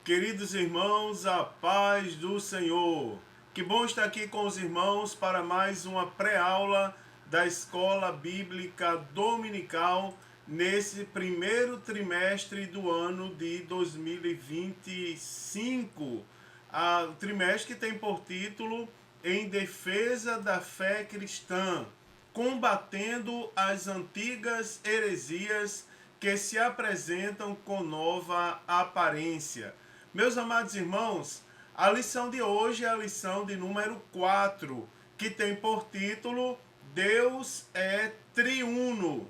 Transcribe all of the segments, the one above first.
Queridos irmãos, a paz do Senhor. Que bom estar aqui com os irmãos para mais uma pré-aula da Escola Bíblica Dominical nesse primeiro trimestre do ano de 2025. O trimestre que tem por título Em Defesa da Fé Cristã, combatendo as antigas heresias que se apresentam com nova aparência. Meus amados irmãos, a lição de hoje é a lição de número 4, que tem por título Deus é triuno.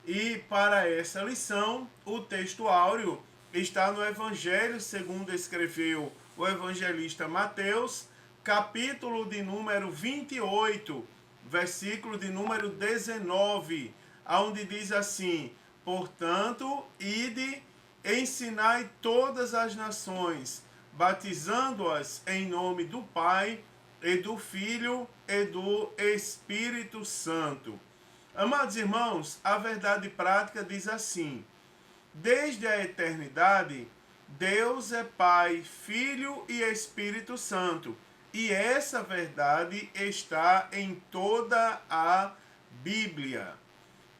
E para essa lição, o texto áureo está no Evangelho segundo escreveu o evangelista Mateus, capítulo de número 28, versículo de número 19, onde diz assim: Portanto, ide, ensinai todas as nações, batizando-as em nome do Pai, e do Filho, e do Espírito Santo. Amados irmãos, a verdade prática diz assim: desde a eternidade, Deus é Pai, Filho e Espírito Santo. E essa verdade está em toda a Bíblia.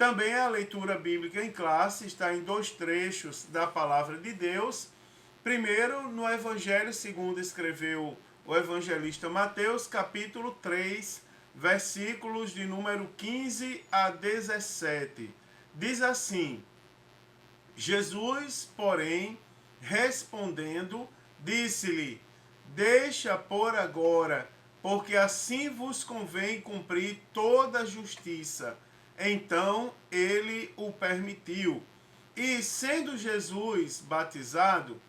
Também a leitura bíblica em classe está em dois trechos da palavra de Deus. Primeiro, no Evangelho segundo escreveu o evangelista Mateus, capítulo 3, versículos de número 15 a 17. Diz assim: Jesus, porém, respondendo, disse-lhe: Deixa por agora, porque assim vos convém cumprir toda a justiça. Então ele o permitiu. E, sendo Jesus batizado,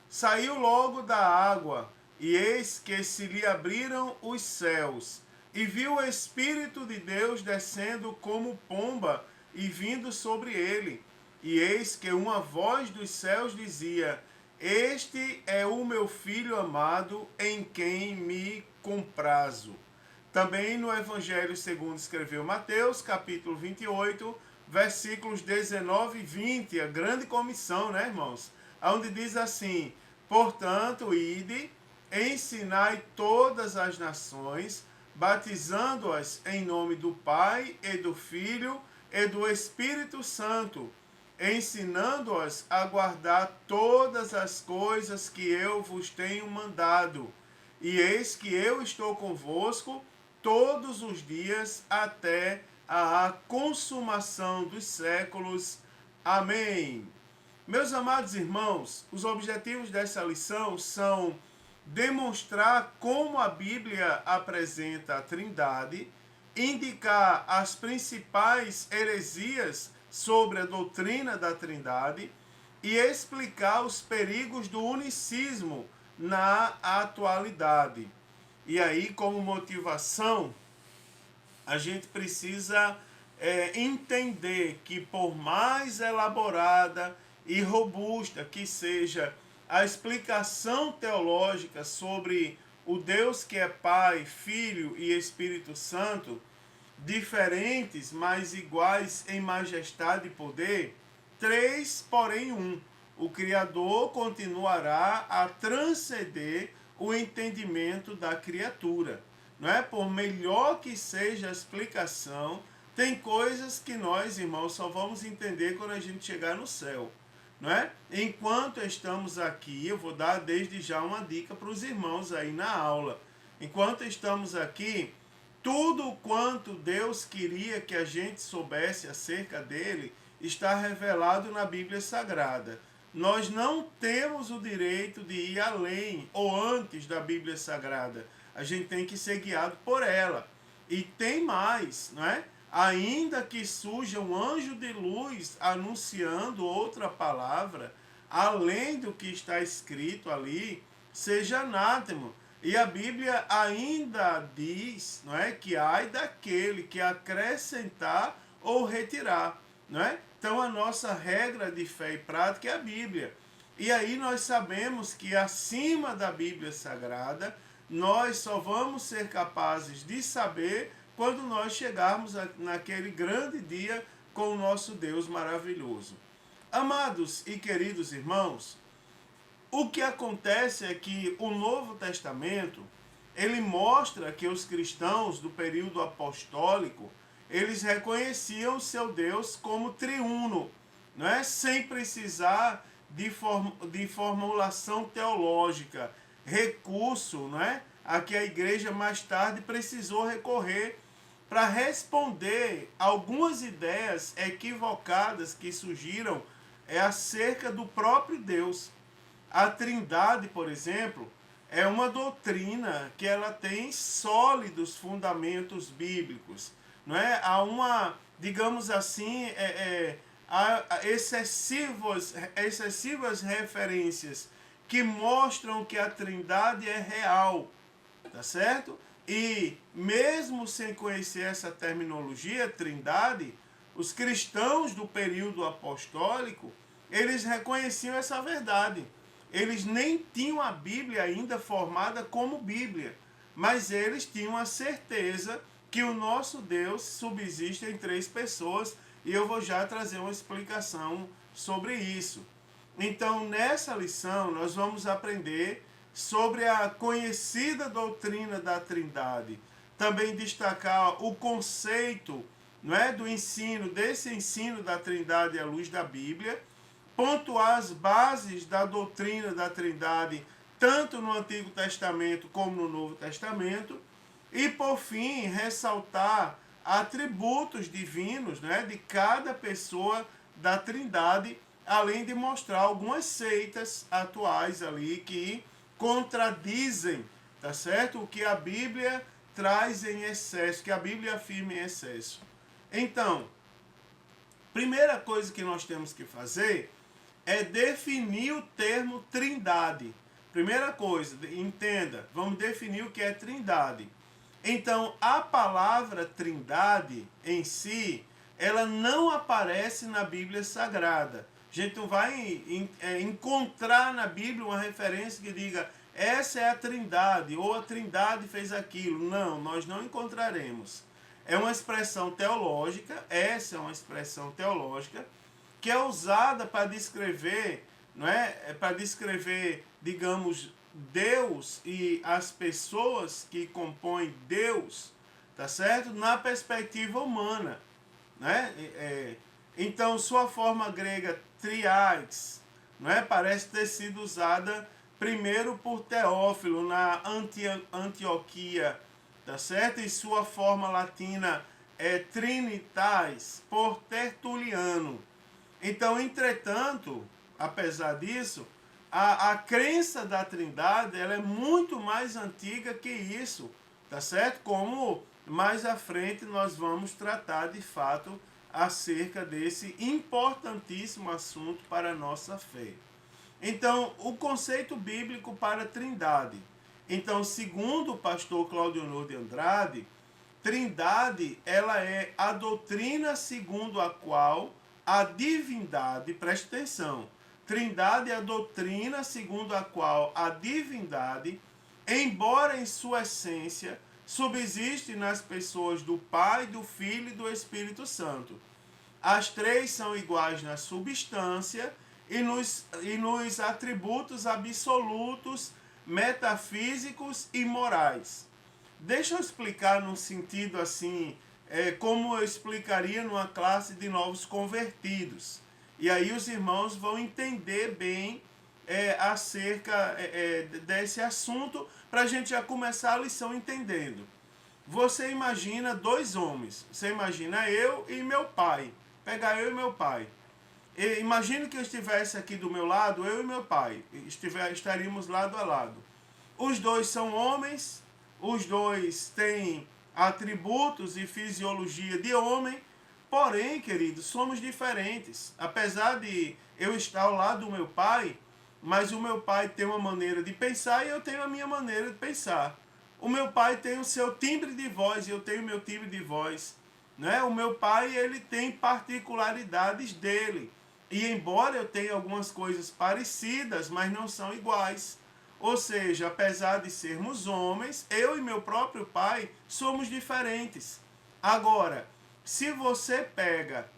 saiu logo da água, e eis que se lhe abriram os céus, e viu o Espírito de Deus descendo como pomba e vindo sobre ele. E eis que uma voz dos céus dizia: Este é o meu Filho amado, em quem me comprazo. Também no Evangelho segundo escreveu Mateus, capítulo 28, versículos 19 e 20, a grande comissão, né, irmãos? Onde diz assim: Portanto, ide, ensinai todas as nações, batizando-as em nome do Pai e do Filho e do Espírito Santo, ensinando-as a guardar todas as coisas que eu vos tenho mandado. E eis que eu estou convosco todos os dias até a consumação dos séculos. Amém. Meus amados irmãos, os objetivos dessa lição são demonstrar como a Bíblia apresenta a Trindade, indicar as principais heresias sobre a doutrina da Trindade e explicar os perigos do unicismo na atualidade. E aí, como motivação, a gente precisa entender que, por mais elaborada e robusta que seja a explicação teológica sobre o Deus que é Pai, Filho e Espírito Santo, diferentes, mas iguais em majestade e poder, três, porém um. O Criador continuará a transcender o entendimento da criatura. Não é? Por melhor que seja a explicação, tem coisas que nós, irmãos, só vamos entender quando a gente chegar no céu. Não é? Enquanto estamos aqui, eu vou dar desde já uma dica para os irmãos aí na aula. Enquanto estamos aqui, tudo quanto Deus queria que a gente soubesse acerca dele está revelado na Bíblia Sagrada. Nós não temos o direito de ir além ou antes da Bíblia Sagrada. A gente tem que ser guiado por ela. E tem mais, não é? Ainda que surja um anjo de luz anunciando outra palavra, além do que está escrito ali, seja anátema. E a Bíblia ainda diz, não é, que ai daquele que acrescentar ou retirar, não é? Então a nossa regra de fé e prática é a Bíblia. E aí nós sabemos que acima da Bíblia Sagrada, nós só vamos ser capazes de saber quando nós chegarmos naquele grande dia com o nosso Deus maravilhoso. Amados e queridos irmãos, O que acontece é que o Novo Testamento, ele mostra que os cristãos do período apostólico, eles reconheciam seu Deus como triuno, não é? Sem precisar de formulação teológica, recurso, não é? A que a igreja mais tarde precisou recorrer para responder algumas ideias equivocadas que surgiram acerca do próprio Deus. A Trindade, por exemplo, é uma doutrina que ela tem sólidos fundamentos bíblicos, não é? Há uma, digamos assim, há excessivas referências que mostram que a Trindade é real, tá certo? E mesmo sem conhecer essa terminologia, Trindade, os cristãos do período apostólico, eles reconheciam essa verdade. Eles nem tinham a Bíblia ainda formada como Bíblia, mas eles tinham a certeza que o nosso Deus subsiste em três pessoas, e eu vou já trazer uma explicação sobre isso. Então, nessa lição, nós vamos aprender sobre a conhecida doutrina da Trindade, também destacar o conceito, não é, do ensino, desse ensino da Trindade à luz da Bíblia, pontuar as bases da doutrina da Trindade, tanto no Antigo Testamento como no Novo Testamento, e, por fim, ressaltar atributos divinos, né, de cada pessoa da Trindade, além de mostrar algumas seitas atuais ali que contradizem, tá certo? O que a Bíblia traz em excesso, que a Bíblia afirma em excesso. Então, primeira coisa que nós temos que fazer é definir o termo Trindade. Primeira coisa, entenda, vamos definir o que é Trindade. Então, a palavra Trindade em si, ela não aparece na Bíblia Sagrada. A gente não vai encontrar na Bíblia uma referência que diga essa é a Trindade, ou a Trindade fez aquilo. Não, nós não encontraremos. É uma expressão teológica, essa é uma expressão teológica, que é usada para descrever, não é? Para descrever, digamos, Deus e as pessoas que compõem Deus, tá certo? Na perspectiva humana, né? Então, sua forma grega triades, não é? Parece ter sido usada primeiro por Teófilo na Antioquia, tá certo? E sua forma latina é Trinitas por Tertuliano. Então, entretanto, apesar disso, a crença da Trindade ela é muito mais antiga que isso, tá certo? Como mais à frente nós vamos tratar de fato acerca desse importantíssimo assunto para a nossa fé. Então, o conceito bíblico para a Trindade. Então, segundo o pastor Claudionor de Andrade, Trindade ela é a doutrina segundo a qual a divindade, preste atenção, Trindade é a doutrina segundo a qual a divindade, embora em sua essência, subsiste nas pessoas do Pai, do Filho e do Espírito Santo. As três são iguais na substância e nos atributos absolutos, metafísicos e morais. Deixa eu explicar num sentido assim, como eu explicaria numa classe de novos convertidos. E aí os irmãos vão entender bem acerca desse assunto, para a gente já começar a lição entendendo. Você imagina dois homens, você imagina eu e meu pai, pegar eu e meu pai. Imagine que eu estivesse aqui do meu lado, eu e meu pai, estaríamos lado a lado. Os dois são homens, os dois têm atributos e fisiologia de homem, porém, queridos, somos diferentes. Apesar de eu estar ao lado do meu pai, mas o meu pai tem uma maneira de pensar e eu tenho a minha maneira de pensar. O meu pai tem o seu timbre de voz e eu tenho o meu timbre de voz. Né? O meu pai ele tem particularidades dele. E embora eu tenha algumas coisas parecidas, mas não são iguais. Ou seja, apesar de sermos homens, eu e meu próprio pai somos diferentes. Agora, se você pega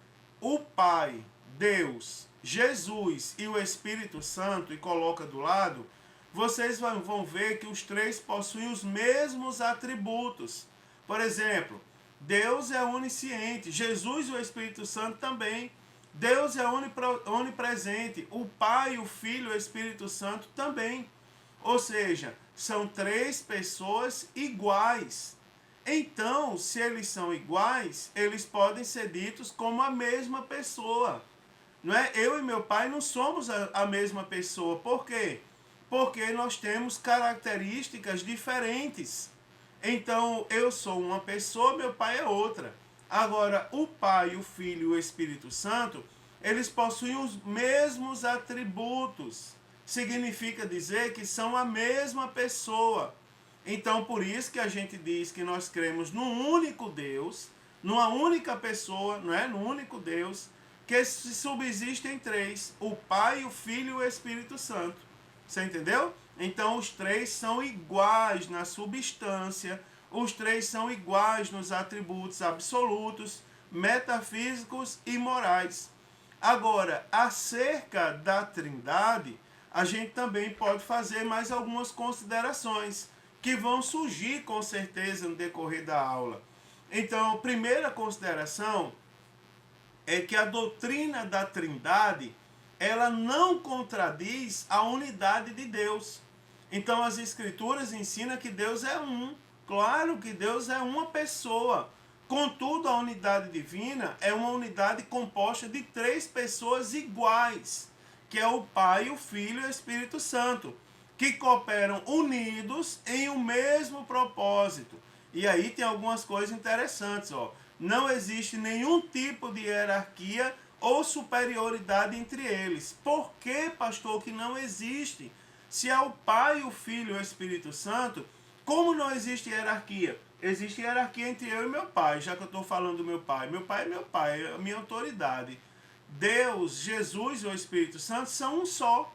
o pai Deus, Jesus e o Espírito Santo e coloca do lado, vocês vão ver que os três possuem os mesmos atributos. Por exemplo, Deus é onisciente, Jesus e o Espírito Santo também. Deus é onipresente, o Pai, o Filho e o Espírito Santo também. Ou seja, são três pessoas iguais. Então, se eles são iguais, eles podem ser ditos como a mesma pessoa. Não é? Eu e meu pai não somos a mesma pessoa. Por quê? Porque nós temos características diferentes. Então, eu sou uma pessoa, meu pai é outra. Agora, o Pai, o Filho e o Espírito Santo, eles possuem os mesmos atributos. Significa dizer que são a mesma pessoa. Então, por isso que a gente diz que nós cremos num único Deus, numa única pessoa, não é? Num único Deus, que subsistem três: o Pai, o Filho e o Espírito Santo. Você entendeu? Então os três são iguais na substância, os três são iguais nos atributos absolutos, metafísicos e morais. Agora, acerca da Trindade, a gente também pode fazer mais algumas considerações que vão surgir com certeza no decorrer da aula. Então, a primeira consideração é que a doutrina da Trindade, ela não contradiz a unidade de Deus. Então as Escrituras ensinam que Deus é um. Claro que Deus é uma pessoa. Contudo, a unidade divina é uma unidade composta de três pessoas iguais, que é o Pai, o Filho e o Espírito Santo, que cooperam unidos em um mesmo propósito. E aí tem algumas coisas interessantes, ó. Não existe nenhum tipo de hierarquia ou superioridade entre eles. Por que, pastor, que não existe? Se é o Pai, o Filho e o Espírito Santo, como não existe hierarquia? Existe hierarquia entre eu e meu pai, já que eu estou falando do meu pai. Meu pai é meu pai, é a minha autoridade. Deus, Jesus e o Espírito Santo são um só.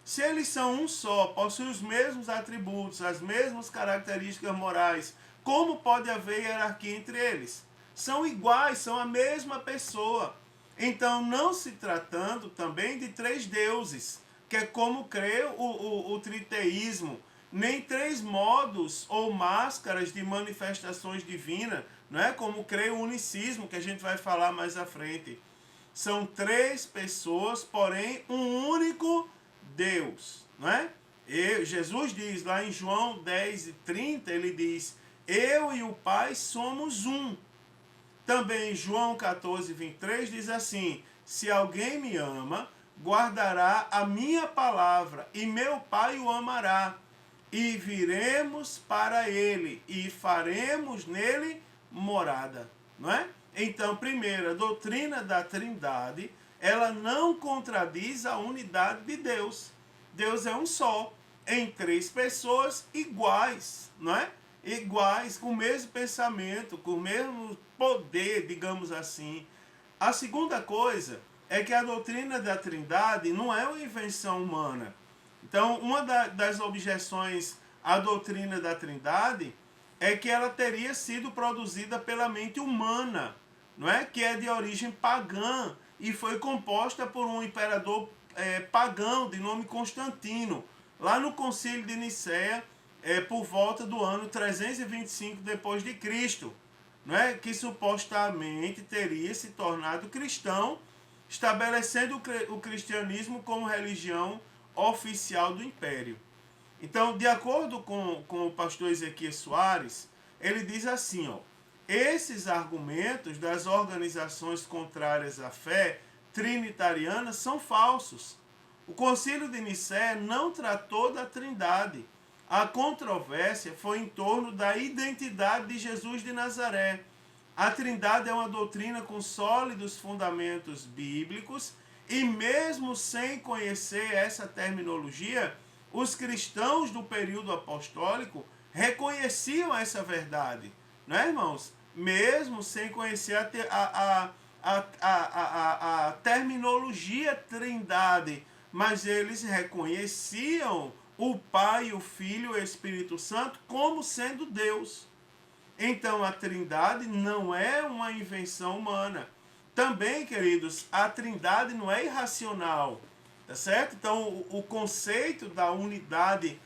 Se eles são um só, possuem os mesmos atributos, as mesmas características morais, como pode haver hierarquia entre eles? São iguais, são a mesma pessoa. Então, não se tratando também de três deuses, que é como crê o triteísmo, nem três modos ou máscaras de manifestações divinas, não é? Como crê o unicismo, que a gente vai falar mais à frente. São três pessoas, porém um único Deus, não é? Jesus diz lá em João 10:30, ele diz: eu e o Pai somos um. Também João 14:23 diz assim: se alguém me ama, guardará a minha palavra, e meu Pai o amará, e viremos para ele, e faremos nele morada. Não é? Então, primeiro, a doutrina da Trindade, ela não contradiz a unidade de Deus. Deus é um só, em três pessoas iguais, não é? Iguais, com o mesmo pensamento, com o mesmo poder, digamos assim. A segunda coisa é que a doutrina da Trindade não é uma invenção humana. Então, uma das objeções à doutrina da Trindade é que ela teria sido produzida pela mente humana, não é? Que é de origem pagã e foi composta por um imperador pagão de nome Constantino, lá no Concílio de Nicéia, por volta do ano 325 depois de Cristo, não é? Que supostamente teria se tornado cristão, estabelecendo o cristianismo como religião oficial do império. Então, de acordo com o pastor Ezequiel Soares, ele diz assim, ó: esses argumentos das organizações contrárias à fé trinitariana são falsos. O Concílio de Nicéia não tratou da Trindade. A controvérsia foi em torno da identidade de Jesus de Nazaré. A Trindade é uma doutrina com sólidos fundamentos bíblicos e mesmo sem conhecer essa terminologia, os cristãos do período apostólico reconheciam essa verdade. Não é, irmãos? Mesmo sem conhecer a terminologia Trindade, mas eles reconheciam o Pai, o Filho e o Espírito Santo como sendo Deus. Então a Trindade não é uma invenção humana. Também, queridos, a trindade não é irracional, tá certo? Então, o conceito da unidade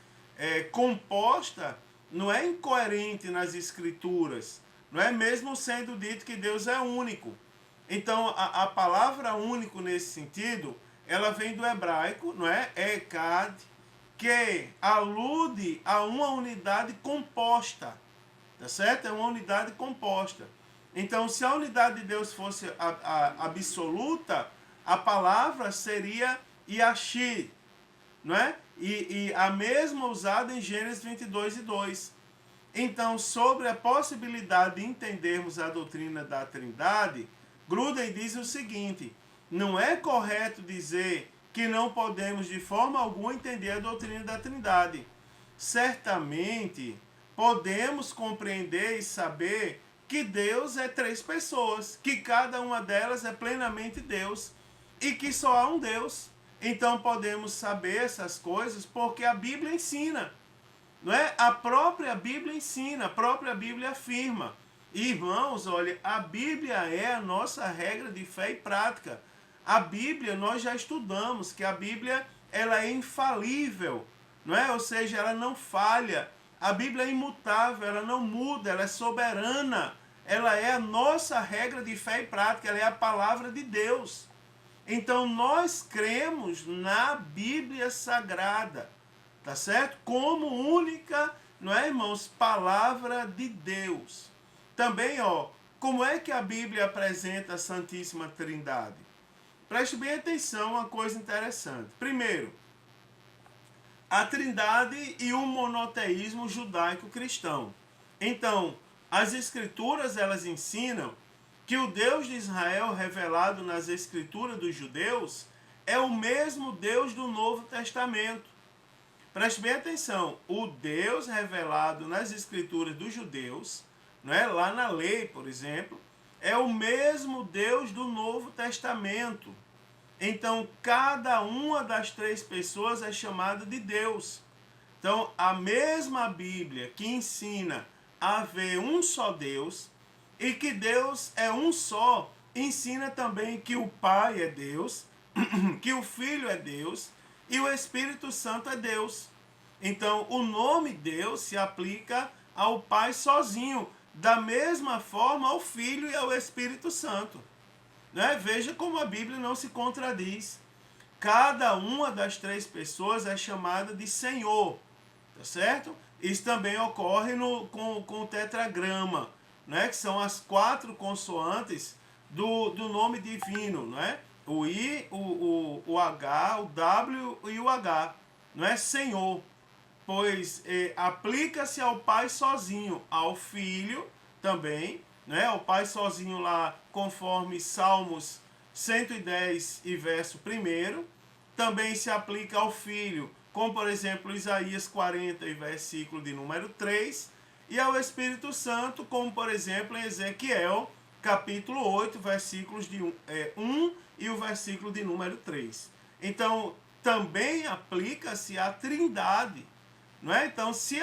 composta não é incoerente nas escrituras, não é mesmo sendo dito que Deus é único. Então, a palavra único nesse sentido, ela vem do hebraico, não é? Echad, que alude a uma unidade composta, tá certo? É uma unidade composta. Então, se a unidade de Deus fosse absoluta, a palavra seria Yahshua, não é? E a mesma usada em Gênesis 22:2. Então, sobre a possibilidade de entendermos a doutrina da Trindade, Gruden diz o seguinte: não é correto dizer que não podemos de forma alguma entender a doutrina da Trindade. Certamente, podemos compreender e saber que Deus é 3 pessoas, que cada uma delas é plenamente Deus e que só há um Deus. Então podemos saber essas coisas porque a Bíblia ensina, não é? A própria Bíblia ensina, a própria Bíblia afirma. E, irmãos, olha, a Bíblia é a nossa regra de fé e prática. A Bíblia, nós já estudamos que a Bíblia ela é infalível, não é? Ou seja, ela não falha. A Bíblia é imutável, ela não muda, ela é soberana. Ela é a nossa regra de fé e prática, ela é a palavra de Deus. Então nós cremos na Bíblia Sagrada, tá certo? Como única, não é, irmãos, palavra de Deus. Também, ó, como é que a Bíblia apresenta a Santíssima Trindade? Preste bem atenção, uma coisa interessante. Primeiro, a Trindade e o monoteísmo judaico-cristão. Então, as Escrituras, elas ensinam que o Deus de Israel revelado nas Escrituras dos judeus é o mesmo Deus do Novo Testamento. Preste bem atenção, o Deus revelado nas Escrituras dos judeus, não é? Lá na lei, por exemplo, é o mesmo Deus do Novo Testamento. Então, cada uma das 3 pessoas é chamada de Deus. Então, a mesma Bíblia que ensina a haver um só Deus e que Deus é um só, ensina também que o Pai é Deus, que o Filho é Deus e o Espírito Santo é Deus. Então, o nome Deus se aplica ao Pai sozinho, da mesma forma ao Filho e ao Espírito Santo. Né? Veja como a Bíblia não se contradiz. Cada uma das 3 pessoas é chamada de Senhor, tá certo? Isso também ocorre com o tetragrama, né? Que são as 4 consoantes do nome divino, né? O I, o H, o W e o H, não é? Senhor, pois aplica-se ao Pai sozinho, ao Filho também, né? O Pai sozinho lá, conforme Salmos 110 e verso 1. Também se aplica ao Filho, como por exemplo Isaías 40 e versículo de número 3. E ao Espírito Santo, como por exemplo em Ezequiel, capítulo 8, versículos de 1 e o versículo de número 3. Então, também aplica-se a Trindade. Não é? Então, se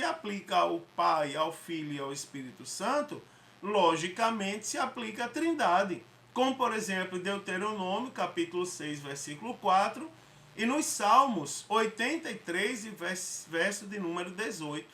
aplica ao Pai, ao Filho e ao Espírito Santo, logicamente se aplica a Trindade. Como, por exemplo, Deuteronômio, capítulo 6, versículo 4, e nos Salmos 83, e verso de número 18.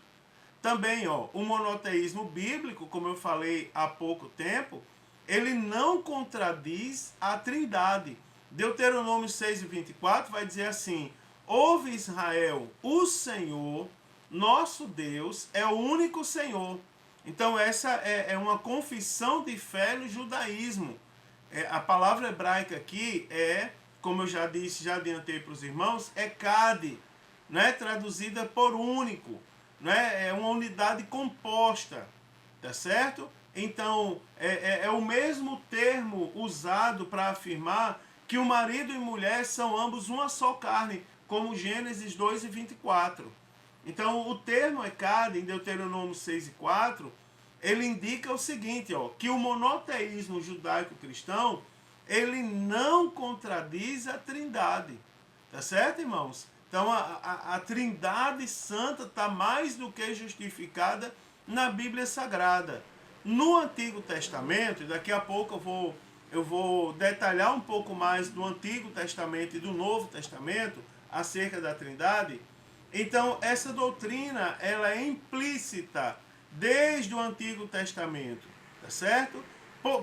Também, ó, o monoteísmo bíblico, como eu falei há pouco tempo, ele não contradiz a Trindade. Deuteronômio 6 e 24 vai dizer assim: ouve Israel, o Senhor, nosso Deus, é o único Senhor. Então essa é uma confissão de fé no judaísmo. A palavra hebraica aqui é, como eu já disse, já adiantei para os irmãos, é Echad, né? Traduzida por único, né? É uma unidade composta, tá certo? Então é o mesmo termo usado para afirmar que o marido e mulher são ambos uma só carne, como Gênesis 2 e 24. Então, o termo Echad, em Deuteronômio 6 e 4, ele indica o seguinte, ó, que o monoteísmo judaico-cristão, ele não contradiz a Trindade. Tá certo, irmãos? Então, a Trindade Santa está mais do que justificada na Bíblia Sagrada. No Antigo Testamento, e daqui a pouco eu vou detalhar um pouco mais do Antigo Testamento e do Novo Testamento acerca da Trindade. Então, essa doutrina, ela é implícita desde o Antigo Testamento, tá certo?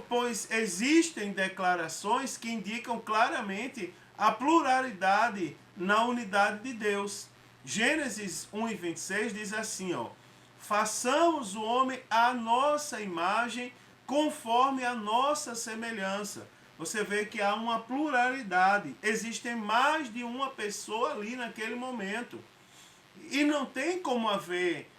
Pois existem declarações que indicam claramente a pluralidade na unidade de Deus. Gênesis 1:26 diz assim, ó: façamos o homem à nossa imagem, conforme a nossa semelhança. Você vê que há uma pluralidade. Existem mais de uma pessoa ali naquele momento. E não tem como haver,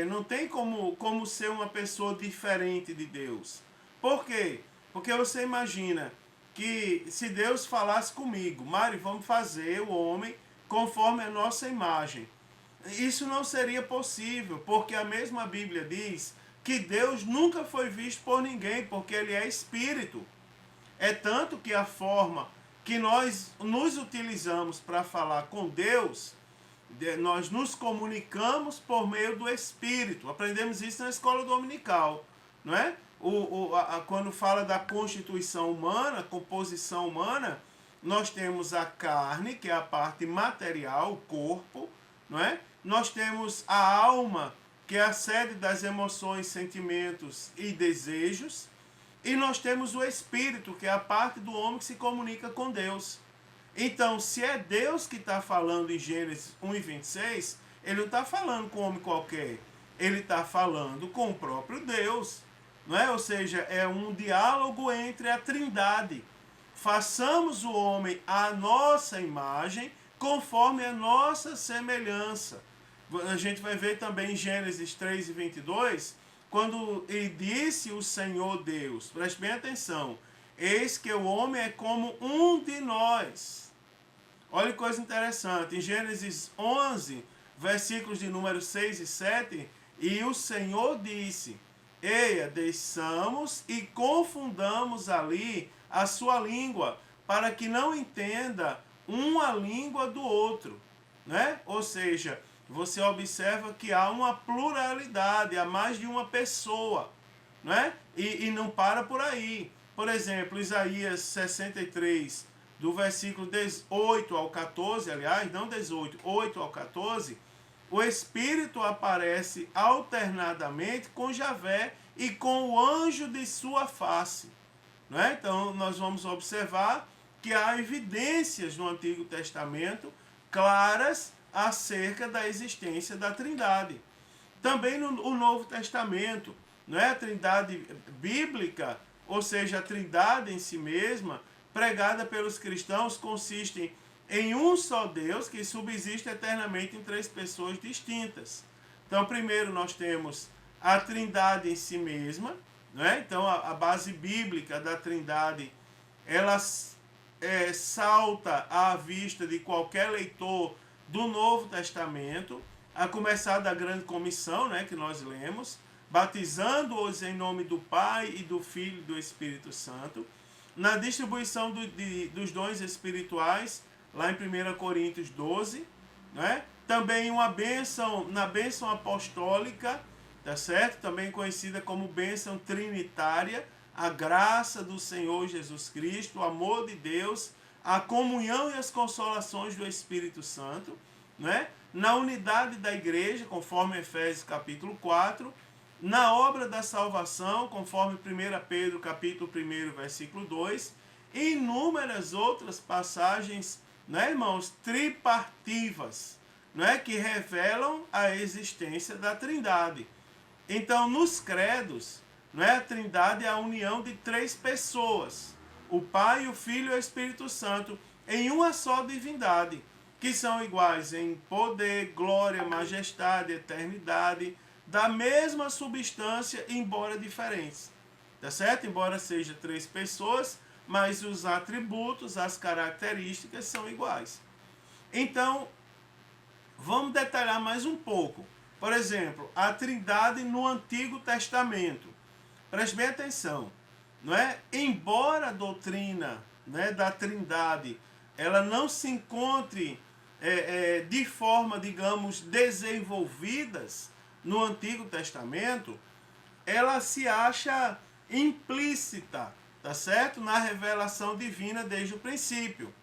não tem como ser uma pessoa diferente de Deus. Por quê? Porque você imagina que se Deus falasse comigo, Mari, vamos fazer o homem conforme a nossa imagem. Isso não seria possível, porque a mesma Bíblia diz que Deus nunca foi visto por ninguém, porque ele é espírito. É tanto que a forma que nós nos utilizamos para falar com Deus, nós nos comunicamos por meio do Espírito. Aprendemos isso na escola dominical, não é? Quando fala da constituição humana, composição humana, nós temos a carne, que é a parte material, o corpo, não é? Nós temos a alma, que é a sede das emoções, sentimentos e desejos, e nós temos o espírito, que é a parte do homem que se comunica com Deus. Então, se é Deus que está falando em Gênesis 1:26, ele não está falando com homem qualquer. Ele está falando com o próprio Deus. Não é? Ou seja, é um diálogo entre a Trindade. Façamos o homem à nossa imagem, conforme a nossa semelhança. A gente vai ver também em Gênesis 3:22, quando ele disse o Senhor Deus, preste bem atenção, eis que o homem é como um de nós. Olha que coisa interessante, em Gênesis 11, versículos de número 6 e 7, e o Senhor disse, eia, desçamos e confundamos ali a sua língua, para que não entenda uma língua do outro. Né? Ou seja, você observa que há uma pluralidade, há mais de uma pessoa. Né? E não para por aí. Por exemplo, Isaías 63, do versículo 18 ao 14, aliás, não 18, 8 ao 14, o Espírito aparece alternadamente com Javé e com o anjo de sua face. Né? Então, nós vamos observar que há evidências no Antigo Testamento claras acerca da existência da Trindade. Também no Novo Testamento, não é? A Trindade bíblica, ou seja, a Trindade em si mesma, pregada pelos cristãos, consiste em um só Deus que subsiste eternamente em três pessoas distintas. Então, primeiro nós temos a Trindade em si mesma, né? Então a base bíblica da Trindade, ela salta à vista de qualquer leitor do Novo Testamento, a começar da grande comissão, né, que nós lemos, batizando-os em nome do Pai e do Filho e do Espírito Santo, na distribuição dos dons espirituais, lá em 1 Coríntios 12, né? Também uma bênção, na bênção apostólica, tá certo? Também conhecida como bênção trinitária, a graça do Senhor Jesus Cristo, o amor de Deus, a comunhão e as consolações do Espírito Santo, né? Na unidade da igreja, conforme Efésios capítulo 4, na obra da salvação, conforme 1 Pedro capítulo 1, versículo 2, e inúmeras outras passagens, né, irmãos, tripartivas, né, que revelam a existência da Trindade. Então, nos credos, né, a Trindade é a união de três pessoas, o Pai, o Filho e o Espírito Santo, em uma só divindade, que são iguais em poder, glória, majestade, eternidade, da mesma substância, embora diferentes. Tá certo? Embora sejam três pessoas, mas os atributos, as características são iguais. Então, vamos detalhar mais um pouco. Por exemplo, a Trindade no Antigo Testamento. Preste bem atenção. Não é? Embora a doutrina, né, da Trindade ela não se encontre de forma, digamos, desenvolvidas no Antigo Testamento, ela se acha implícita, tá certo? Na revelação divina desde o princípio.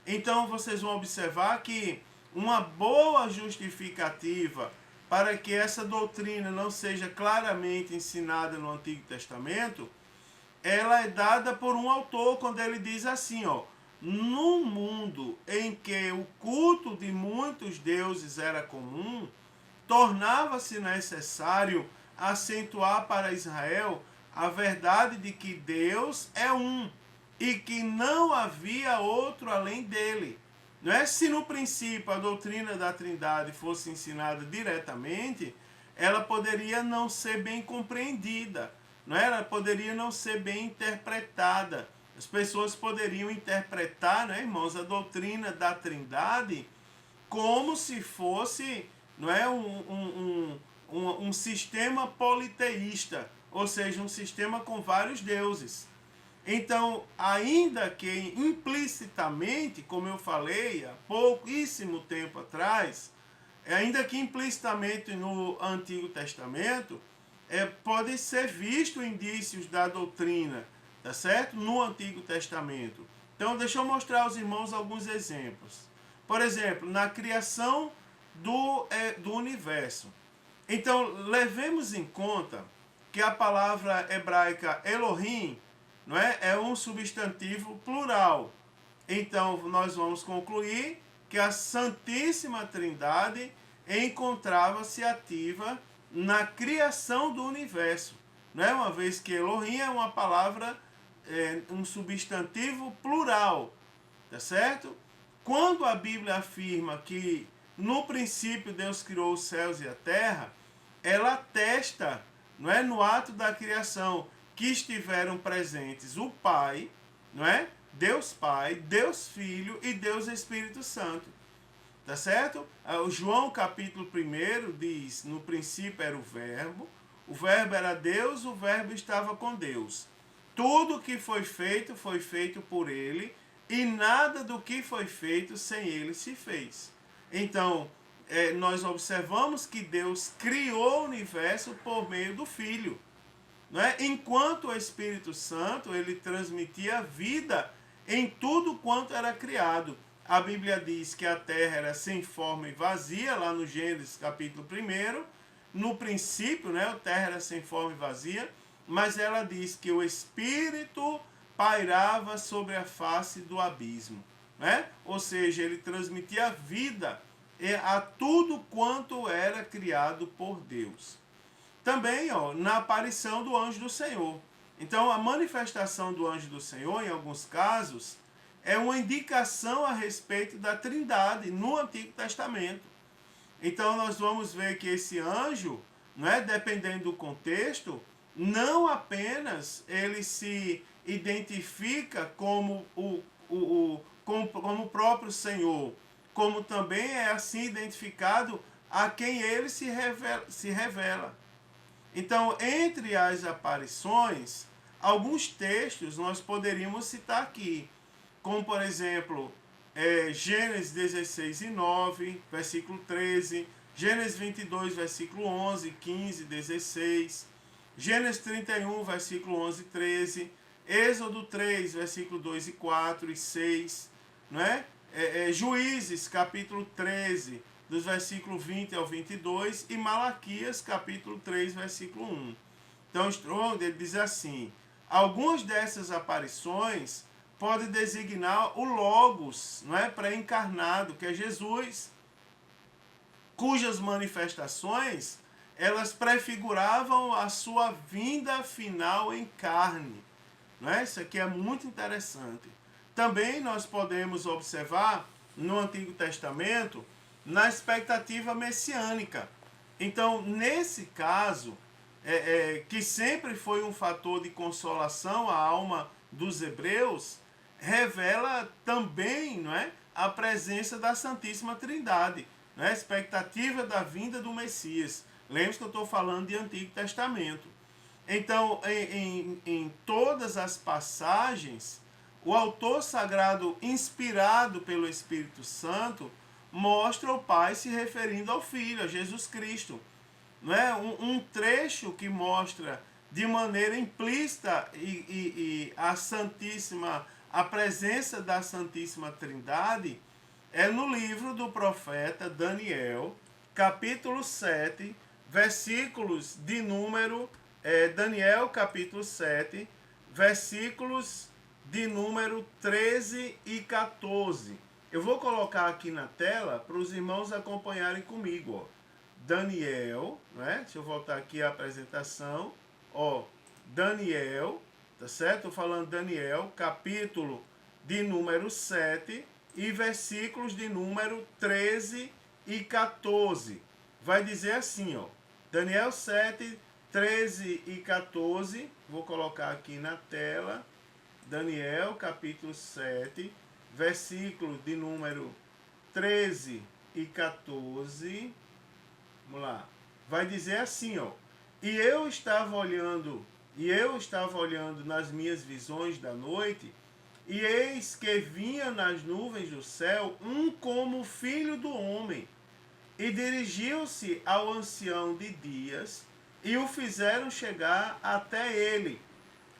Então vocês vão observar que uma boa justificativa para que essa doutrina não seja claramente ensinada no Antigo Testamento, ela é dada por um autor quando ele diz assim, ó: num mundo em que o culto de muitos deuses era comum, tornava-se necessário acentuar para Israel a verdade de que Deus é um e que não havia outro além dele. Não é? Se no princípio a doutrina da Trindade fosse ensinada diretamente, ela poderia não ser bem compreendida, não é? Ela poderia não ser bem interpretada. As pessoas poderiam interpretar, né, irmãos, a doutrina da Trindade como se fosse, não é, um sistema politeísta, ou seja, um sistema com vários deuses. Então, ainda que implicitamente, como eu falei há pouquíssimo tempo atrás, ainda que implicitamente no Antigo Testamento, pode ser visto indícios da doutrina, tá certo? No Antigo Testamento. Então, deixa eu mostrar aos irmãos alguns exemplos. Por exemplo, na criação do universo. Então, levemos em conta que a palavra hebraica Elohim, não é? É um substantivo plural. Então, nós vamos concluir que a Santíssima Trindade encontrava-se ativa na criação do universo. Não é? Uma vez que Elohim é uma palavra, um substantivo plural. Tá certo? Quando a Bíblia afirma que no princípio Deus criou os céus e a terra, ela atesta, não é, no ato da criação, que estiveram presentes o Pai, não é? Deus Pai, Deus Filho e Deus Espírito Santo. Tá certo? O João capítulo 1 diz: no princípio era o verbo era Deus, o verbo estava com Deus. Tudo que foi feito por ele, e nada do que foi feito sem ele se fez. Então, nós observamos que Deus criou o universo por meio do Filho. Não é? Enquanto o Espírito Santo, ele transmitia vida em tudo quanto era criado. A Bíblia diz que a terra era sem forma e vazia, lá no Gênesis capítulo 1. No princípio, né, a terra era sem forma e vazia, mas ela diz que o Espírito pairava sobre a face do abismo. Né? Ou seja, ele transmitia vida a tudo quanto era criado por Deus. Também, ó, na aparição do anjo do Senhor. Então, a manifestação do anjo do Senhor, em alguns casos, é uma indicação a respeito da Trindade no Antigo Testamento. Então, nós vamos ver que esse anjo, não é, dependendo do contexto, não apenas ele se identifica como como o próprio Senhor, como também é assim identificado a quem ele se revela. Então, entre as aparições, alguns textos nós poderíamos citar aqui, como por exemplo, Gênesis 16 e 9, versículo 13, Gênesis 22, versículo 11, 15, 16, Gênesis 31, versículo 11 e 13, Êxodo 3, versículo 2 e 4 e 6, não é? Juízes, capítulo 13, dos versículos 20 ao 22, e Malaquias, capítulo 3, versículo 1. Então, Strong, ele diz assim: algumas dessas aparições podem designar o Logos, não é, pré-encarnado, que é Jesus, cujas manifestações elas prefiguravam a sua vinda final em carne. Não é? Isso aqui é muito interessante. Também nós podemos observar no Antigo Testamento na expectativa messiânica. Então, nesse caso, que sempre foi um fator de consolação à alma dos hebreus, revela também, não é, a presença da Santíssima Trindade, não é, a expectativa da vinda do Messias. Lembre-se que eu estou falando de Antigo Testamento. Então, em todas as passagens, o autor sagrado, inspirado pelo Espírito Santo, mostra o Pai se referindo ao Filho, a Jesus Cristo. não é? Um trecho que mostra de maneira implícita a presença da Santíssima Trindade é no livro do profeta Daniel, capítulo 7, versículos de número, Daniel capítulo 7, versículos de número 13 e 14. Eu vou colocar aqui na tela para os irmãos acompanharem comigo. Ó. Daniel, né? Deixa eu voltar aqui a apresentação. Ó, Daniel, tá certo? Estou falando Daniel, capítulo de número 7 e versículos de número 13 e 14. Vai dizer assim, ó. Daniel 7, 13 e 14. Vou colocar aqui na tela. Daniel, capítulo 7, versículo de número 13 e 14. Vamos lá. Vai dizer assim, ó. E eu estava olhando nas minhas visões da noite, e eis que vinha nas nuvens do céu um como filho do homem, e dirigiu-se ao ancião de dias, e o fizeram chegar até ele.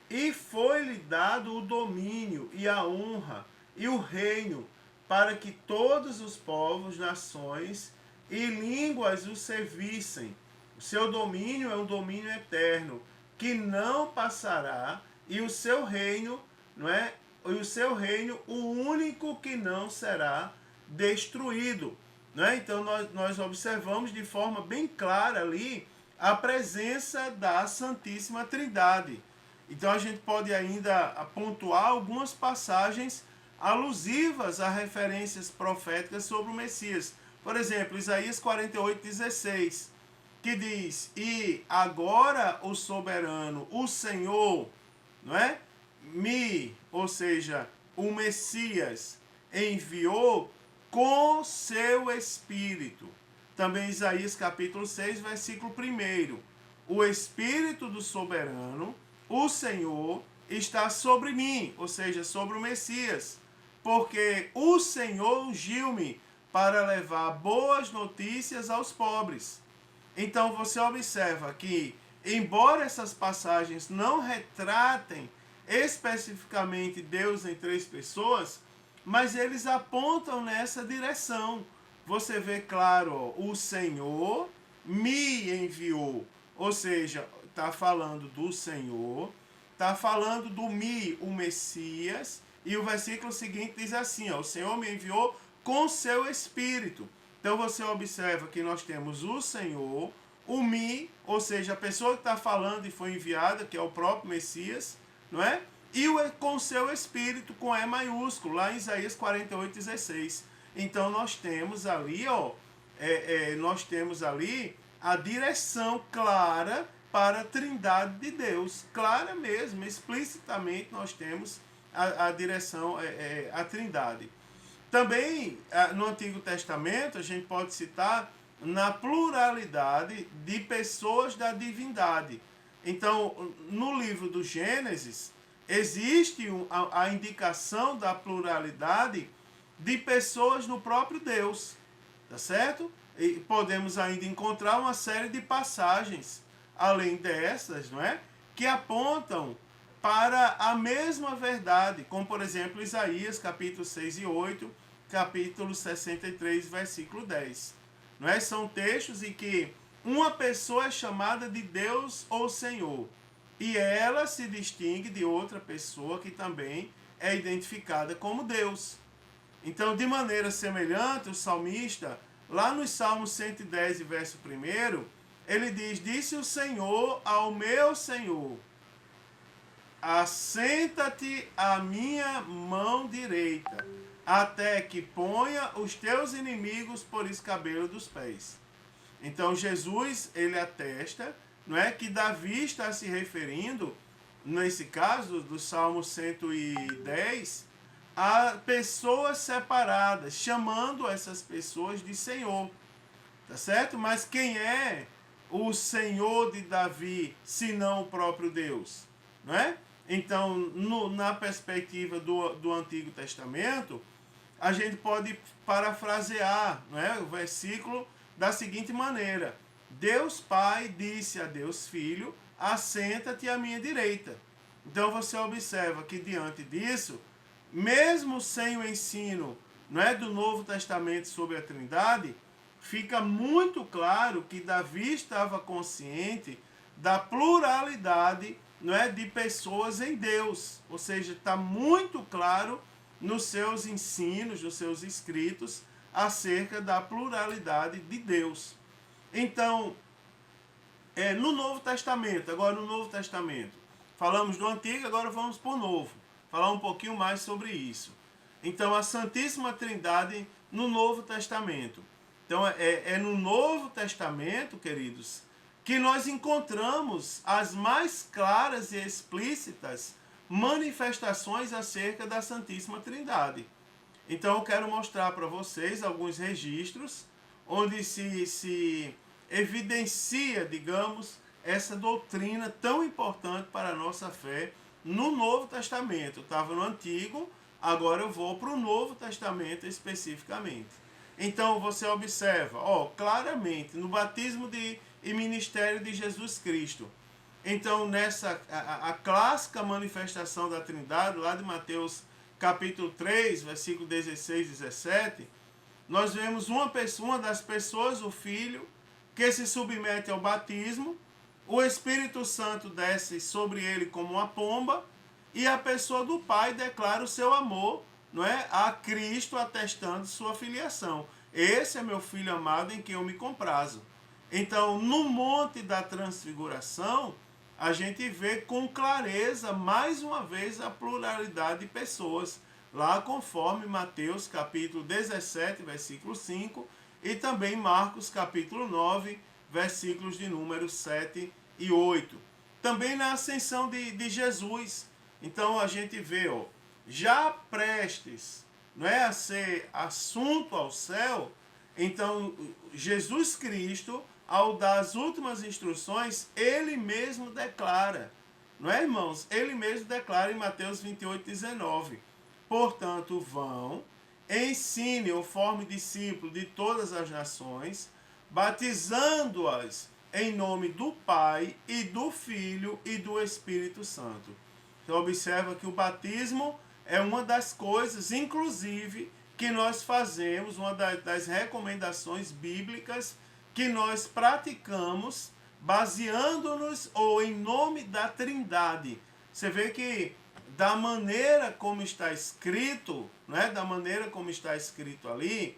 E foi-lhe dado o domínio e a honra e o reino, para que todos os povos, nações e línguas o servissem. O seu domínio é um domínio eterno, que não passará, e o seu reino, não é? E o seu reino, o único que não será destruído. Não é? Então nós observamos de forma bem clara ali a presença da Santíssima Trindade. Então a gente pode ainda pontuar algumas passagens alusivas a referências proféticas sobre o Messias. Por exemplo, Isaías 48:16, que diz: "E agora o soberano, o Senhor, não é? Ou seja, o Messias enviou com seu espírito." Também Isaías capítulo 6, versículo 1. "O espírito do soberano, o Senhor, está sobre mim", ou seja, sobre o Messias, "porque o Senhor ungiu-me para levar boas notícias aos pobres." Então você observa que, embora essas passagens não retratem especificamente Deus em três pessoas, mas eles apontam nessa direção. Você vê claro, ó, o Senhor me enviou, ou seja, está falando do Senhor, está falando do o Messias, e o versículo seguinte diz assim, ó, "O Senhor me enviou com seu Espírito." Então você observa que nós temos o Senhor, o ou seja, a pessoa que está falando e foi enviada, que é o próprio Messias, não é? E o com seu Espírito, com E maiúsculo, lá em Isaías 48:16. Então nós temos ali, ó, nós temos ali a direção clara para a Trindade de Deus. Clara mesmo, explicitamente nós temos a direção, a Trindade. Também no Antigo Testamento a gente pode citar na pluralidade de pessoas da divindade. Então, no livro do Gênesis, existe a indicação da pluralidade de pessoas no próprio Deus, tá certo? E podemos ainda encontrar uma série de passagens, além dessas, não é? Que apontam para a mesma verdade, como por exemplo Isaías capítulo 6 e 8, capítulo 63, versículo 10. Não é? São textos em que uma pessoa é chamada de Deus ou Senhor, e ela se distingue de outra pessoa que também é identificada como Deus. Então, de maneira semelhante, o salmista, lá no Salmo 110, verso 1, ele diz: "Disse o Senhor ao meu Senhor: assenta-te à minha mão direita, até que ponha os teus inimigos por escabelo dos pés." Então Jesus, ele atesta, não é, que Davi está se referindo, nesse caso do Salmo 110, a pessoas separadas, chamando essas pessoas de Senhor, tá certo? Mas quem é o Senhor de Davi, senão o próprio Deus, não é? Então, na perspectiva do Antigo Testamento, a gente pode parafrasear, não é, o versículo da seguinte maneira: Deus Pai disse a Deus Filho, assenta-te à minha direita. Então você observa que diante disso, mesmo sem o ensino, não é, do Novo Testamento sobre a Trindade, fica muito claro que Davi estava consciente da pluralidade, não é, de pessoas em Deus. Ou seja, está muito claro nos seus ensinos, nos seus escritos, acerca da pluralidade de Deus. Então, no Novo Testamento, agora no Novo Testamento, falamos do Antigo, agora vamos para o Novo, falar um pouquinho mais sobre isso. Então, a Santíssima Trindade no Novo Testamento. Então, é no Novo Testamento, queridos, que nós encontramos as mais claras e explícitas manifestações acerca da Santíssima Trindade. Então, eu quero mostrar para vocês alguns registros onde se evidencia, digamos, essa doutrina tão importante para a nossa fé no Novo Testamento. Eu estava no Antigo, agora eu vou para o Novo Testamento especificamente. Então você observa, claramente, no batismo e ministério de Jesus Cristo. Então, nessa a clássica manifestação da Trindade, lá de Mateus capítulo 3, versículo 16 e 17, nós vemos uma das pessoas, o Filho, que se submete ao batismo, o Espírito Santo desce sobre ele como uma pomba, e a pessoa do Pai declara o seu amor, não é, a Cristo, atestando sua filiação. Esse é meu Filho amado em quem eu me comprazo. Então, no Monte da Transfiguração, a gente vê com clareza, mais uma vez, a pluralidade de pessoas, lá conforme Mateus capítulo 17, versículo 5, e também Marcos capítulo 9, versículos de números 7 e 8. Também na ascensão de Jesus. Então a gente vê, já prestes, não é, a ser assunto ao céu, então Jesus Cristo, ao dar as últimas instruções, ele mesmo declara, não é, irmãos? Ele mesmo declara em Mateus 28, 19. Portanto, vão, ensine ou forme discípulo de todas as nações, batizando-as em nome do Pai e do Filho e do Espírito Santo. Então observa que o batismo é uma das coisas, inclusive, que nós fazemos, uma das recomendações bíblicas que nós praticamos, baseando-nos ou em nome da Trindade. Você vê que da maneira como está escrito, né, da maneira como está escrito ali,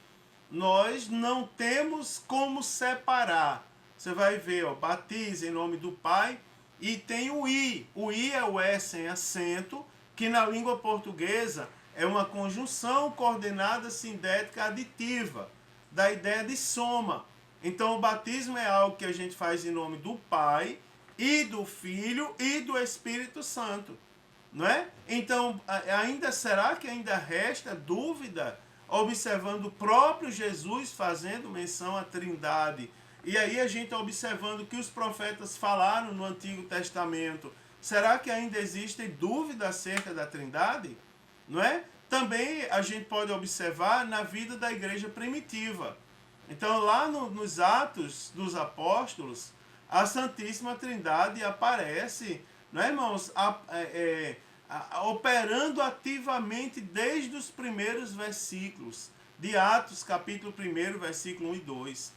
nós não temos como separar. Você vai ver, batiza em nome do Pai, e tem o I. O I é o S sem acento, que na língua portuguesa é uma conjunção coordenada sindética aditiva, da ideia de soma. Então o batismo é algo que a gente faz em nome do Pai, e do Filho, e do Espírito Santo. Não é? Então, será que ainda resta dúvida, observando o próprio Jesus fazendo menção à Trindade? E aí a gente observando que os profetas falaram no Antigo Testamento, será que ainda existem dúvidas acerca da Trindade? Não é? Também a gente pode observar na vida da igreja primitiva. Então, lá nos Atos dos Apóstolos, a Santíssima Trindade aparece, não é, irmãos? Operando ativamente desde os primeiros versículos de Atos, capítulo 1, versículo 1 e 2.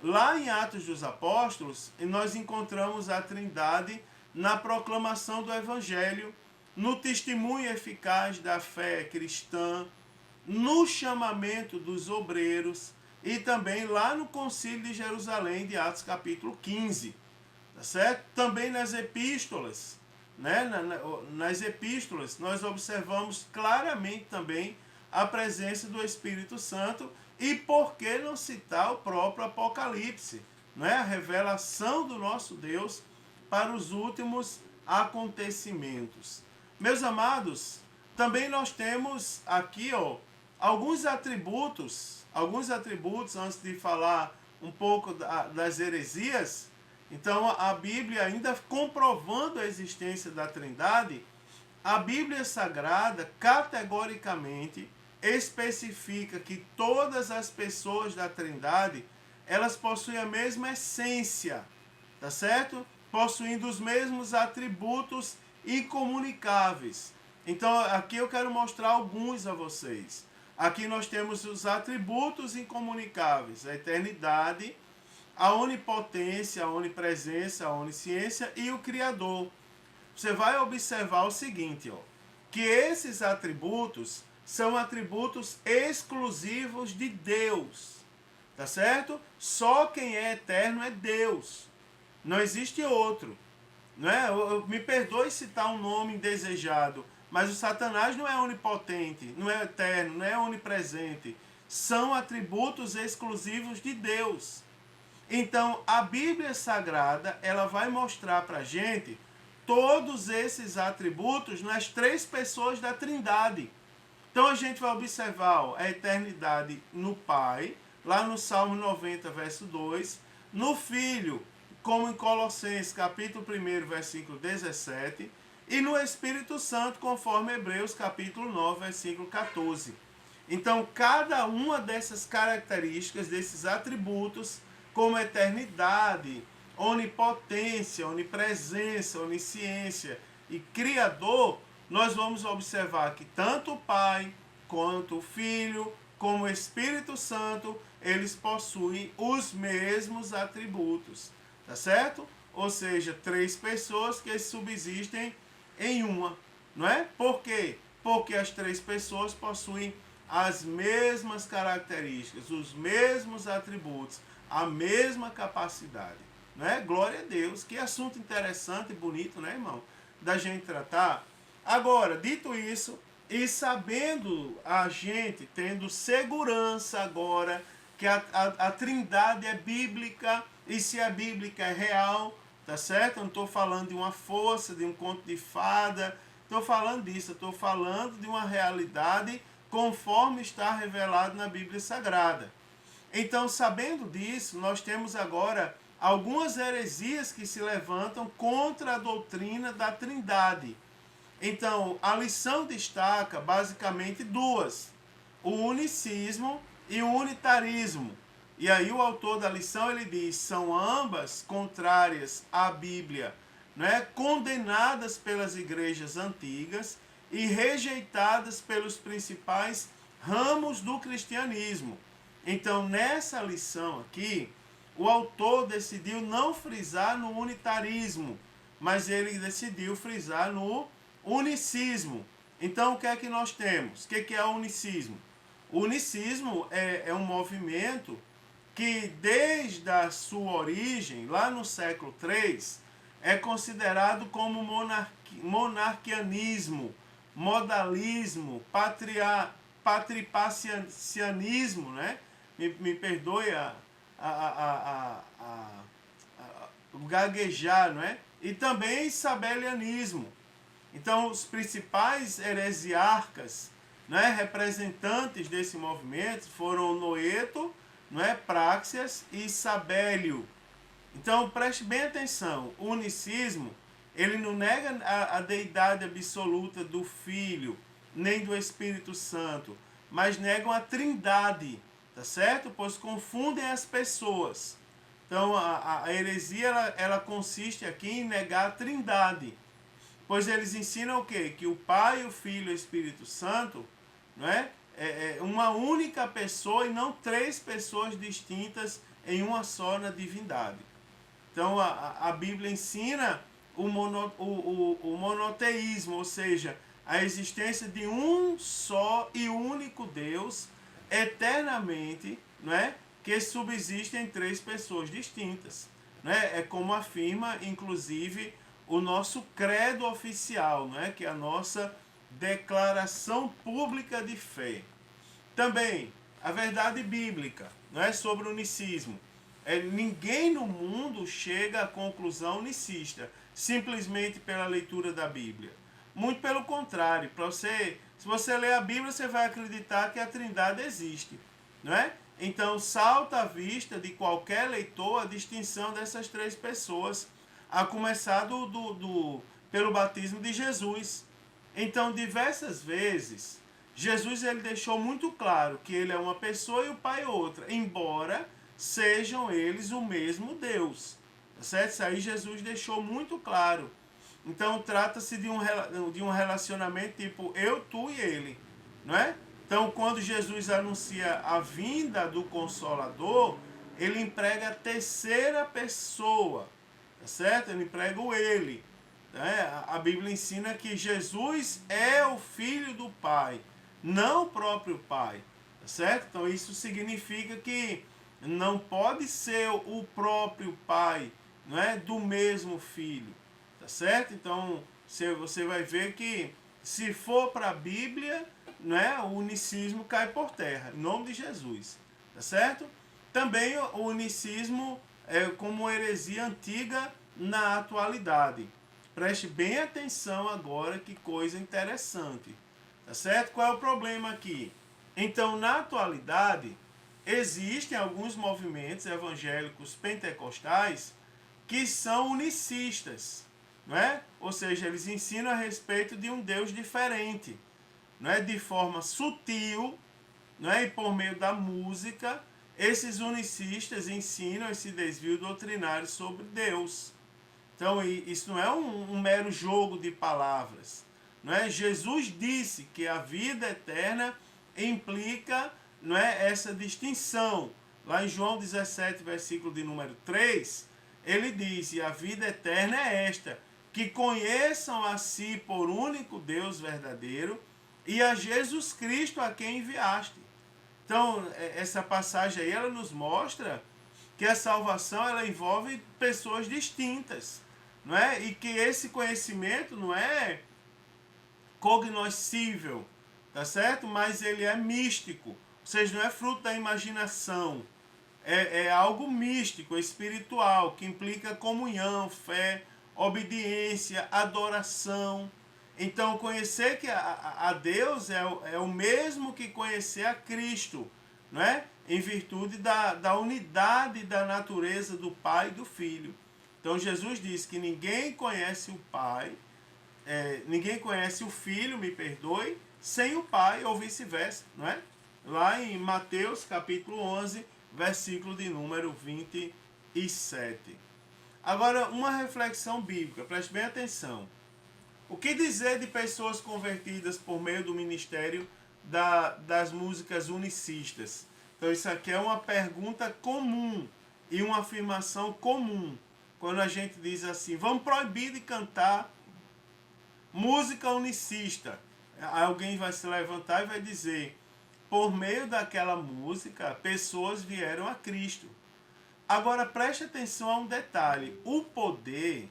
Lá em Atos dos Apóstolos, nós encontramos a Trindade na proclamação do Evangelho, no testemunho eficaz da fé cristã, no chamamento dos obreiros e também lá no Concílio de Jerusalém, de Atos capítulo 15. Tá certo? Também nas epístolas, né? Nas epístolas, nós observamos claramente também a presença do Espírito Santo. E por que não citar o próprio Apocalipse, não é? A revelação do nosso Deus para os últimos acontecimentos. Meus amados, também nós temos aqui alguns atributos, antes de falar um pouco das heresias. Então a Bíblia, ainda comprovando a existência da Trindade, a Bíblia Sagrada categoricamente especifica que todas as pessoas da Trindade, elas possuem a mesma essência, tá certo? Possuindo os mesmos atributos incomunicáveis. Então, aqui eu quero mostrar alguns a vocês. Aqui nós temos os atributos incomunicáveis: a eternidade, a onipotência, a onipresença, a onisciência e o Criador. Você vai observar o seguinte, ó, que esses atributos são atributos exclusivos de Deus, tá certo? Só quem é eterno é Deus. Não existe outro. Não é? Me perdoe citar um nome indesejado, mas o Satanás não é onipotente, não é eterno, não é onipresente. São atributos exclusivos de Deus. Então, a Bíblia Sagrada, ela vai mostrar para a gente todos esses atributos nas três pessoas da Trindade. Então, a gente vai observar, ó, a eternidade no Pai, lá no Salmo 90, verso 2, no Filho, como em Colossenses, capítulo 1, versículo 17, e no Espírito Santo, conforme Hebreus, capítulo 9, versículo 14. Então, cada uma dessas características, desses atributos, como eternidade, onipotência, onipresença, onisciência e Criador, nós vamos observar que tanto o Pai, quanto o Filho, como o Espírito Santo, eles possuem os mesmos atributos, tá certo? Ou seja, três pessoas que subsistem em uma, não é? Por quê? Porque as três pessoas possuem as mesmas características, os mesmos atributos, a mesma capacidade, não é? Glória a Deus, que assunto interessante e bonito, né, irmão, da gente tratar. Agora, dito isso, e sabendo a gente, tendo segurança agora que a Trindade é bíblica, e se é bíblica é real, tá certo? Eu não estou falando de uma força, de um conto de fada, estou falando disso, estou falando de uma realidade conforme está revelado na Bíblia Sagrada. Então, sabendo disso, nós temos agora algumas heresias que se levantam contra a doutrina da Trindade. Então, a lição destaca basicamente duas: o unicismo e o unitarismo. E aí o autor da lição ele diz: são ambas contrárias à Bíblia, né? Condenadas pelas igrejas antigas e rejeitadas pelos principais ramos do cristianismo. Então, nessa lição aqui, o autor decidiu não frisar no unitarismo, mas ele decidiu frisar no unicismo. Então, o que é que nós temos? O que é o unicismo? O unicismo é um movimento que, desde a sua origem, lá no século III, é considerado como monarquianismo, modalismo, patripacianismo, né? Me perdoe o gaguejar, não é? E também sabelianismo. Então, os principais heresiarcas, né, representantes desse movimento foram Noeto, não é, Práxias e Sabélio. Então, preste bem atenção, o unicismo, ele não nega a deidade absoluta do Filho, nem do Espírito Santo, mas negam a trindade, tá certo? Pois confundem as pessoas. Então, a heresia, ela consiste aqui em negar a trindade, pois eles ensinam o quê? Que o Pai, o Filho e o Espírito Santo, não é? É uma única pessoa e não três pessoas distintas em uma só na divindade. Então, a Bíblia ensina o monoteísmo, ou seja, a existência de um só e único Deus, eternamente, não é? Que subsiste em três pessoas distintas. Não é? É como afirma, inclusive, o nosso credo oficial, não é? Que é a nossa declaração pública de fé. Também, a verdade bíblica, não é, sobre o unicismo. Ninguém no mundo chega à conclusão unicista, simplesmente pela leitura da Bíblia. Muito pelo contrário, se você ler a Bíblia, você vai acreditar que a Trindade existe, não é? Então, salta à vista de qualquer leitor a distinção dessas três pessoas, a começar pelo batismo de Jesus. Então, diversas vezes, Jesus ele deixou muito claro que ele é uma pessoa e o Pai outra, embora sejam eles o mesmo Deus. Tá certo? Isso aí Jesus deixou muito claro. Então trata-se de um relacionamento tipo eu, tu e ele, não é? Então quando Jesus anuncia a vinda do Consolador, ele emprega a terceira pessoa, tá certo? Ele emprega o ele. Né? A Bíblia ensina que Jesus é o Filho do Pai, não o próprio Pai, tá certo? Então isso significa que não pode ser o próprio Pai, não é, do mesmo Filho. Tá certo? Então, você vai ver que se for para a Bíblia, né, o unicismo cai por terra, em nome de Jesus. Tá certo? Também o unicismo é como heresia antiga na atualidade. Preste bem atenção agora, que coisa interessante. Tá certo? Qual é o problema aqui? Então, na atualidade, existem alguns movimentos evangélicos pentecostais que são unicistas, não é? Ou seja, eles ensinam a respeito de um Deus diferente, não é? De forma sutil, não é? E por meio da música, esses unicistas ensinam esse desvio doutrinário sobre Deus. Então, isso não é um mero jogo de palavras, não é? Jesus disse que a vida eterna implica, não é, essa distinção. Lá em João 17, versículo de número 3, ele diz: e a vida eterna é esta, que conheçam a si por único Deus verdadeiro e a Jesus Cristo a quem enviaste. Então, essa passagem aí, ela nos mostra que a salvação, ela envolve pessoas distintas, não é? E que esse conhecimento não é cognoscível, tá certo? Mas ele é místico, ou seja, não é fruto da imaginação, é algo místico, espiritual, que implica comunhão, fé, obediência, adoração. Então, conhecer que a Deus é o mesmo que conhecer a Cristo, não é? Em virtude da unidade da natureza do Pai e do Filho. Então, Jesus diz que ninguém conhece o Pai, ninguém conhece o Filho, me perdoe, sem o Pai, ou vice-versa, não é? Lá em Mateus, capítulo 11, versículo de número 27. Agora, uma reflexão bíblica, preste bem atenção. O que dizer de pessoas convertidas por meio do ministério das músicas unicistas? Então, isso aqui é uma pergunta comum e uma afirmação comum. Quando a gente diz assim, vamos proibir de cantar música unicista. Alguém vai se levantar e vai dizer, por meio daquela música, pessoas vieram a Cristo. Agora preste atenção a um detalhe: o poder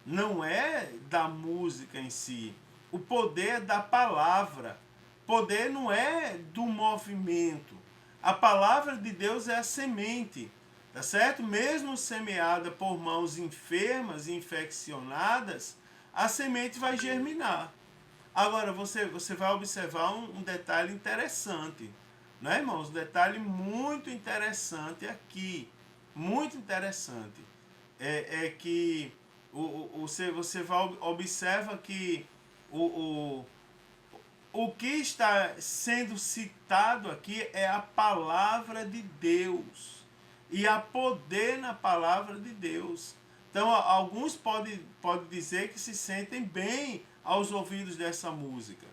não é da música em si, o poder é da palavra. Poder não é do movimento. A palavra de Deus é a semente, tá certo? Mesmo semeada por mãos enfermas e infeccionadas, a semente vai germinar. Agora, você vai observar um detalhe interessante, né, irmãos? Um detalhe muito interessante aqui, muito interessante, é que você observa que o que está sendo citado aqui é a palavra de Deus, e há poder na palavra de Deus. Então, alguns podem dizer que se sentem bem aos ouvidos dessa música.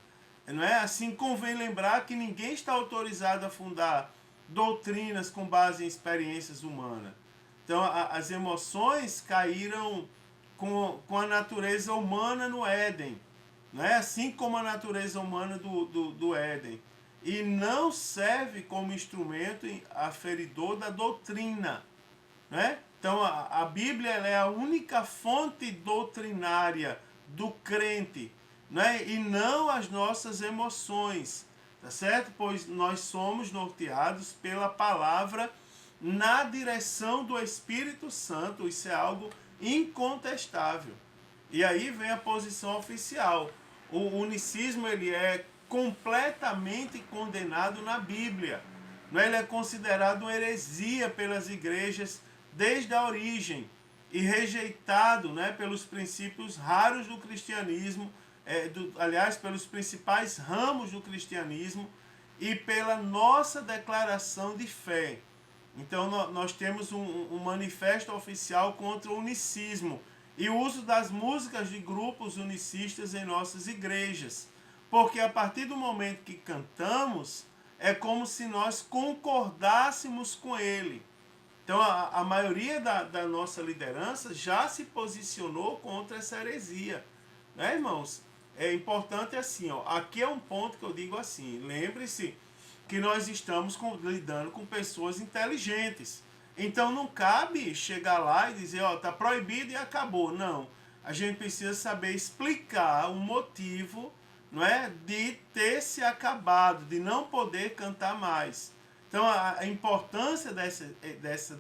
Não é? Assim, convém lembrar que ninguém está autorizado a fundar doutrinas com base em experiências humanas. Então, as emoções caíram com a natureza humana no Éden. Não é? Assim como a natureza humana do Éden. E não serve como instrumento aferidor da doutrina. Né? Então a Bíblia ela é a única fonte doutrinária do crente, né? E não as nossas emoções, tá certo? Pois nós somos norteados pela palavra na direção do Espírito Santo, isso é algo incontestável. E aí vem a posição oficial. O unicismo ele é completamente condenado na Bíblia. Ele é considerado uma heresia pelas igrejas desde a origem e rejeitado, né, pelos princípios raros do cristianismo, aliás, pelos principais ramos do cristianismo e pela nossa declaração de fé. Então nós temos um manifesto oficial contra o unicismo e o uso das músicas de grupos unicistas em nossas igrejas. Porque a partir do momento que cantamos, é como se nós concordássemos com ele. Então a maioria da nossa liderança já se posicionou contra essa heresia. Né, irmãos? É importante assim, ó, aqui é um ponto que eu digo assim, lembre-se que nós estamos lidando com pessoas inteligentes. Então não cabe chegar lá e dizer, ó, tá proibido e acabou. Não. A gente precisa saber explicar o motivo, não é, de ter se acabado, de não poder cantar mais. Então a importância dessa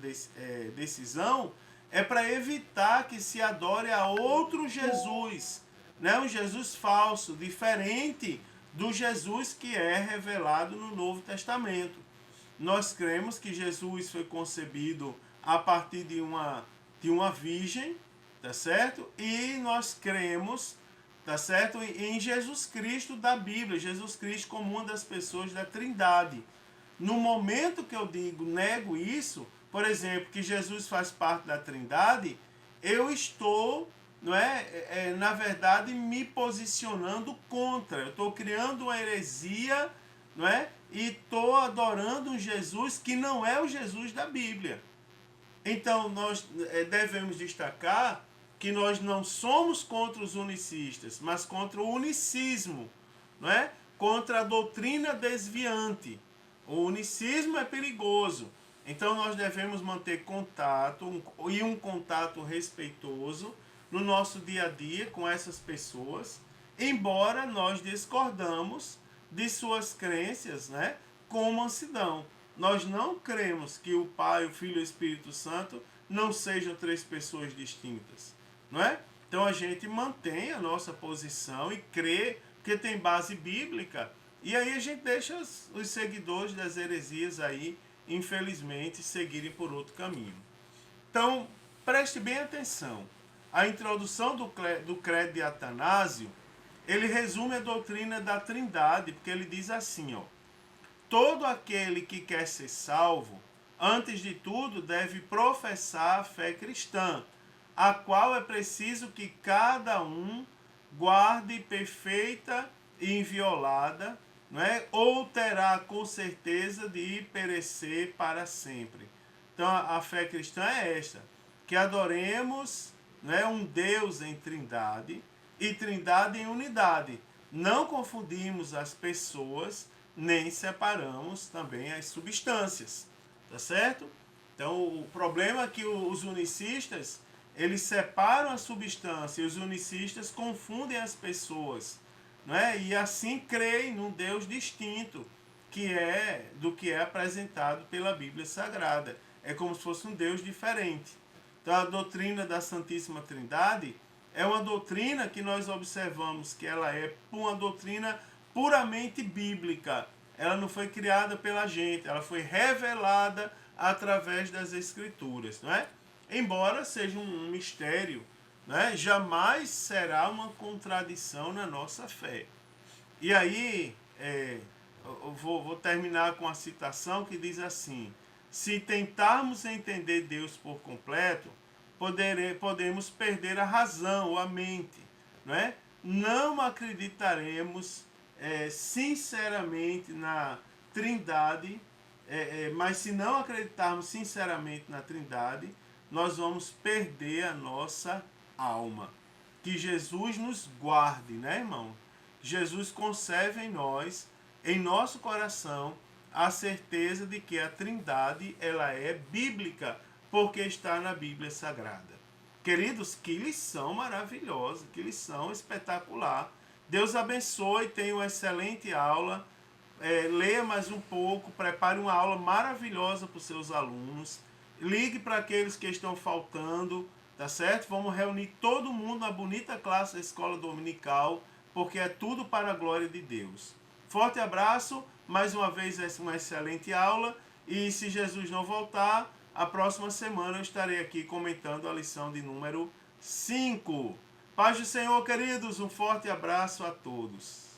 decisão é para evitar que se adore a outro Jesus, né? Um Jesus falso, diferente do Jesus que é revelado no Novo Testamento. Nós cremos que Jesus foi concebido a partir de uma virgem, tá certo? E nós cremos, tá certo, em Jesus Cristo da Bíblia, Jesus Cristo como uma das pessoas da Trindade. No momento que eu digo nego isso, por exemplo, que Jesus faz parte da Trindade, eu estou, não na verdade, me posicionando contra. Eu estou criando uma heresia, não é? E estou adorando um Jesus que não é o Jesus da Bíblia. Então nós devemos destacar que nós não somos contra os unicistas, mas contra o unicismo, não é? Contra a doutrina desviante. O unicismo é perigoso. Então nós devemos manter contato e um contato respeitoso no nosso dia a dia com essas pessoas, embora nós discordamos de suas crenças, né, com mansidão. Nós não cremos que o Pai, o Filho e o Espírito Santo não sejam três pessoas distintas, não é? Então a gente mantém a nossa posição e crê que tem base bíblica. E aí a gente deixa os seguidores das heresias aí, infelizmente, seguirem por outro caminho. Então, preste bem atenção. A introdução do credo de Atanásio, ele resume a doutrina da Trindade, porque ele diz assim, ó: todo aquele que quer ser salvo, antes de tudo, deve professar a fé cristã, a qual é preciso que cada um guarde perfeita e inviolada, não é? Ou terá com certeza de perecer para sempre. Então a fé cristã é esta, que adoremos, não é, um Deus em trindade e trindade em unidade. Não confundimos as pessoas, nem separamos também as substâncias, tá certo? Então o problema é que os unicistas, eles separam a substância e os unicistas confundem as pessoas, não é? E assim creem num Deus distinto do que é apresentado pela Bíblia Sagrada. É como se fosse um Deus diferente. Então a doutrina da Santíssima Trindade é uma doutrina que nós observamos que ela é uma doutrina puramente bíblica. Ela não foi criada pela gente, ela foi revelada através das Escrituras, não é? Embora seja um mistério, né? Jamais será uma contradição na nossa fé. E aí, eu vou terminar com a citação que diz assim: se tentarmos entender Deus por completo, podemos perder a razão ou a mente, não é? Não acreditaremos sinceramente na Trindade, mas se não acreditarmos sinceramente na Trindade, nós vamos perder a nossa alma. Que Jesus nos guarde, né, irmão? Jesus conserve em nós, em nosso coração, a certeza de que a Trindade ela é bíblica, porque está na Bíblia Sagrada. Queridos, que lição maravilhosa, que lição espetacular. Deus abençoe, tenha uma excelente aula. Leia mais um pouco, prepare uma aula maravilhosa para os seus alunos. Ligue para aqueles que estão faltando, tá certo? Vamos reunir todo mundo na bonita classe da escola dominical, porque é tudo para a glória de Deus. Forte abraço, mais uma vez uma excelente aula, e se Jesus não voltar, a próxima semana eu estarei aqui comentando a lição de número 5. Paz do Senhor, queridos, um forte abraço a todos.